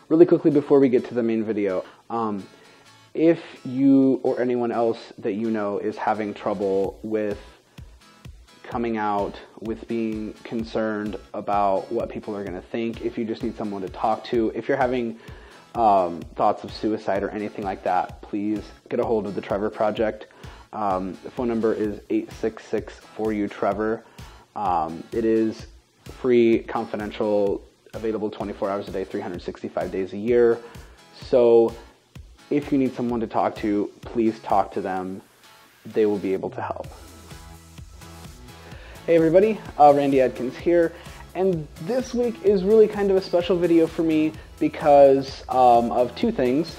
really quickly before we get to the main video, if you or anyone else that you know is having trouble with coming out, with being concerned about what people are going to think, if you just need someone to talk to, if you're having thoughts of suicide or anything like that, please get a hold of the Trevor Project. The phone number is 866-4U-TREVOR. It is free, confidential, available 24 hours a day, 365 days a year. So if you need someone to talk to, please talk to them. They will be able to help. Hey everybody, Randy Adkins here, and this week is really kind of a special video for me because of two things.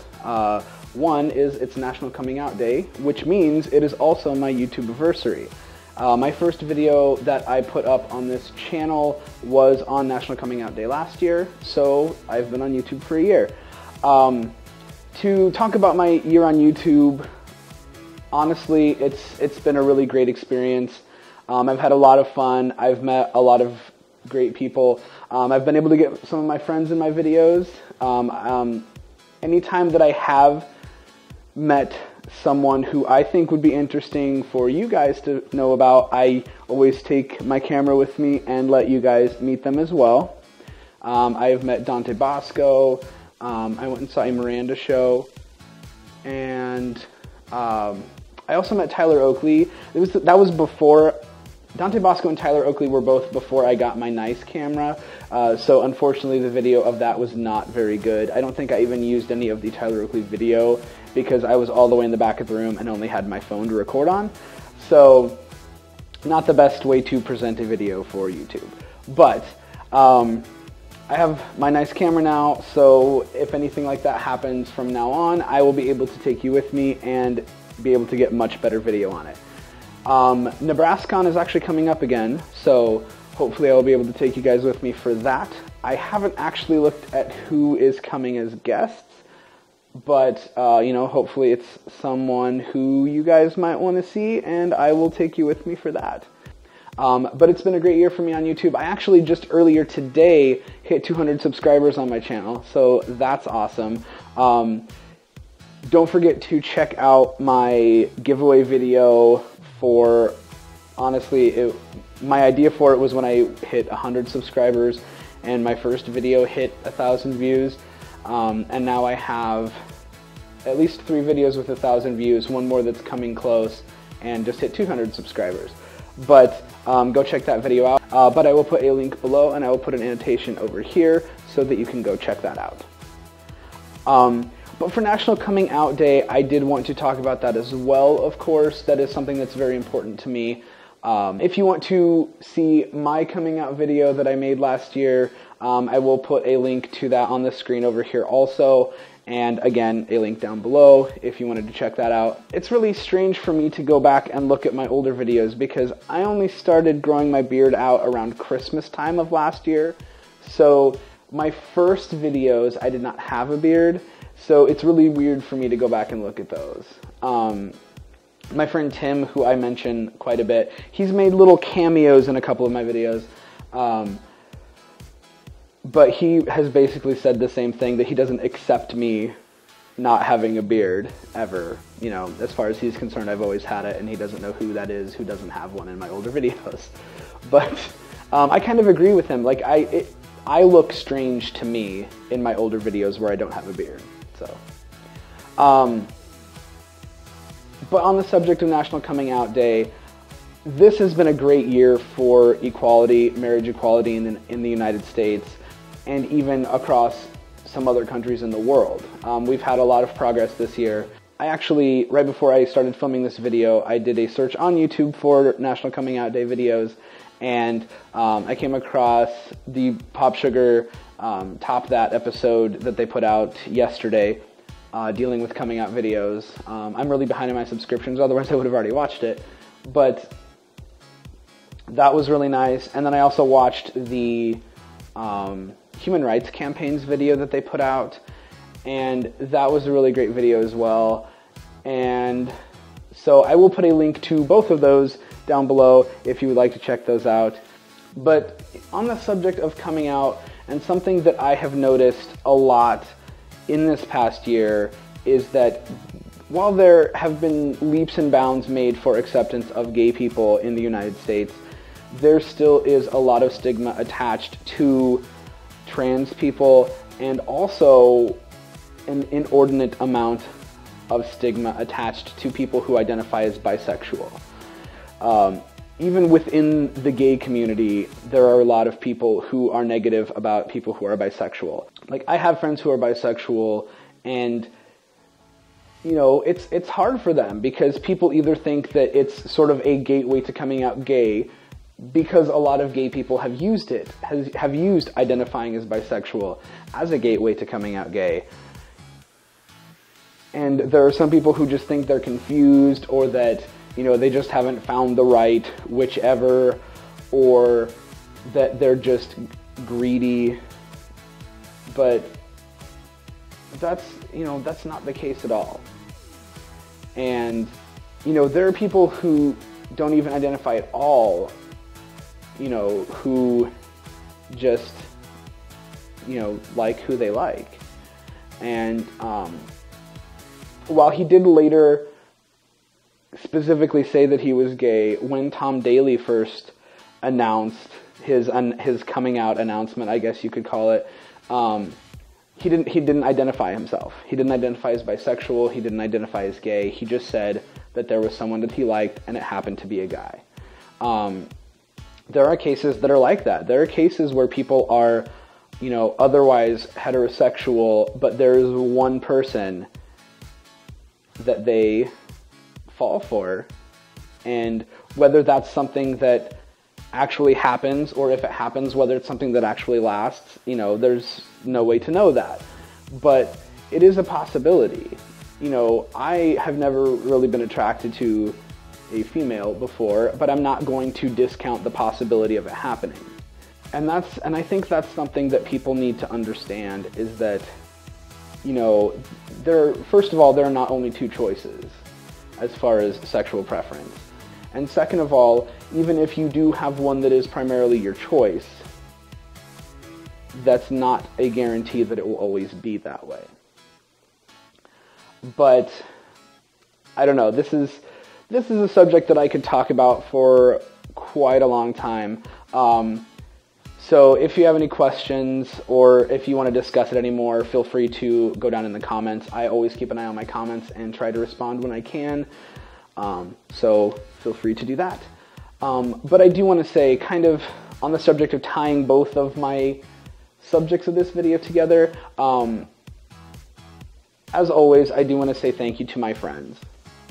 One is it's National Coming Out Day, which means it is also my YouTube-aversary. My first video that I put up on this channel was on National Coming Out Day last year, so I've been on YouTube for a year. To talk about my year on YouTube, honestly, it's been a really great experience. I've had a lot of fun. I've met a lot of great people. I've been able to get some of my friends in my videos. Anytime that I have met someone who I think would be interesting for you guys to know about, I always take my camera with me and let you guys meet them as well. I have met Dante Bosco. I went and saw a Miranda show, and I also met Tyler Oakley. That was before. Dante Bosco and Tyler Oakley were both before I got my nice camera, so unfortunately the video of that was not very good. I don't think I even used any of the Tyler Oakley video because I was all the way in the back of the room and only had my phone to record on. So not the best way to present a video for YouTube. But I have my nice camera now, so if anything like that happens from now on, I will be able to take you with me and be able to get much better video on it. NebraskaCon is actually coming up again, so hopefully I'll be able to take you guys with me for that. I haven't actually looked at who is coming as guests, but you know, hopefully it's someone who you guys might want to see, and I will take you with me for that. But it's been a great year for me on YouTube. I actually just earlier today hit 200 subscribers on my channel, so that's awesome. Don't forget to check out my giveaway video for, honestly, my idea for it was when I hit 100 subscribers and my first video hit 1,000 views, and now I have at least 3 videos with 1,000 views, one more that's coming close, and just hit 200 subscribers. But go check that video out. But I will put a link below, and I will put an annotation over here so that you can go check that out. But for National Coming Out Day, I did want to talk about that as well, of course. That is something that's very important to me. If you want to see my coming out video that I made last year, I will put a link to that on the screen over here also. And again, a link down below if you wanted to check that out. It's really strange for me to go back and look at my older videos because I only started growing my beard out around Christmas time of last year. So my first videos, I did not have a beard. So it's really weird for me to go back and look at those. My friend Tim, who I mention quite a bit, he's made little cameos in a couple of my videos. But he has basically said the same thing, that he doesn't accept me not having a beard ever. You know, as far as he's concerned, I've always had it, and he doesn't know who that is who doesn't have one in my older videos. But I kind of agree with him. Like, I look strange to me in my older videos where I don't have a beard. So, but on the subject of National Coming Out Day, this has been a great year for equality, marriage equality in the United States, and even across some other countries in the world. We've had a lot of progress this year. I actually, right before I started filming this video, I did a search on YouTube for National Coming Out Day videos, and I came across the Pop Sugar Top That episode that they put out yesterday, dealing with coming out videos. I'm really behind in my subscriptions, otherwise I would have already watched it, but that was really nice. And then I also watched the Human Rights Campaign's video that they put out, and that was a really great video as well. And so I will put a link to both of those down below if you would like to check those out. But on the subject of coming out And something that I have noticed a lot in this past year is that while there have been leaps and bounds made for acceptance of gay people in the United States, there still is a lot of stigma attached to trans people, and also an inordinate amount of stigma attached to people who identify as bisexual. Even within the gay community, there are a lot of people who are negative about people who are bisexual. Like, I have friends who are bisexual, and you know, it's hard for them because people either think that it's sort of a gateway to coming out gay, because a lot of gay people have used it, have used identifying as bisexual as a gateway to coming out gay. And there are some people who just think they're confused, or that, you know, they just haven't found the right whichever, or that they're just greedy. But that's, you know, that's not the case at all. And, you know, there are people who don't even identify at all, you know, who just, you know, like who they like. And while he did later specifically say that he was gay, when Tom Daley first announced his coming out announcement, I guess you could call it, he didn't identify himself. He didn't identify as bisexual. He didn't identify as gay. He just said that there was someone that he liked, and it happened to be a guy. There are cases that are like that. There are cases where people are, you know, otherwise heterosexual, but there is one person that they fall for, and whether that's something that actually happens, or if it happens, whether it's something that actually lasts, you know, there's no way to know that. But it is a possibility. You know, I have never really been attracted to a female before, but I'm not going to discount the possibility of it happening. And I think that's something that people need to understand, is that, you know, first of all, there are not only two choices as far as sexual preference. And second of all, even if you do have one that is primarily your choice, that's not a guarantee that it will always be that way. But I don't know, this is a subject that I could talk about for quite a long time. So if you have any questions, or if you want to discuss it anymore, feel free to go down in the comments. I always keep an eye on my comments and try to respond when I can. So feel free to do that. But I do want to say, kind of on the subject of tying both of my subjects of this video together, as always, I do want to say thank you to my friends.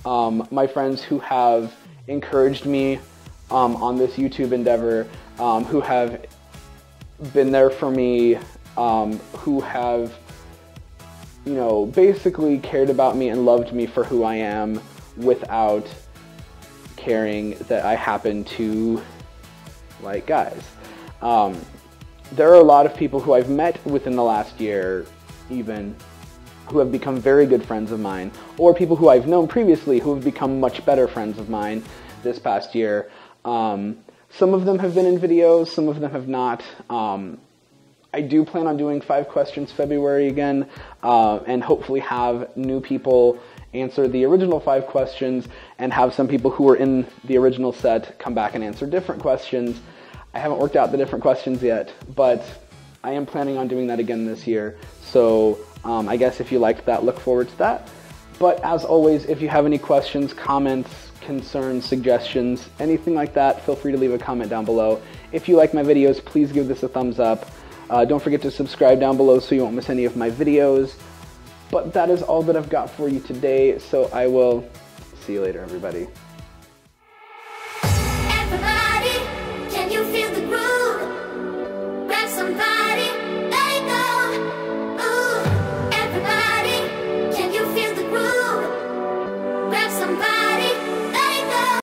My friends who have encouraged me on this YouTube endeavor, who have been there for me, who have, you know, basically cared about me and loved me for who I am, without caring that I happen to like guys. There are a lot of people who I've met within the last year, even, who have become very good friends of mine, or people who I've known previously who have become much better friends of mine this past year. Some of them have been in videos, some of them have not. I do plan on doing 5 questions February again, and hopefully have new people answer the original 5 questions, and have some people who were in the original set come back and answer different questions. I haven't worked out the different questions yet, but I am planning on doing that again this year. So I guess if you liked that, look forward to that. But as always, if you have any questions, comments, concerns, suggestions, anything like that, feel free to leave a comment down below. If you like my videos, please give this a thumbs up. Don't forget to subscribe down below so you won't miss any of my videos. But that is all that I've got for you today, so I will see you later, everybody.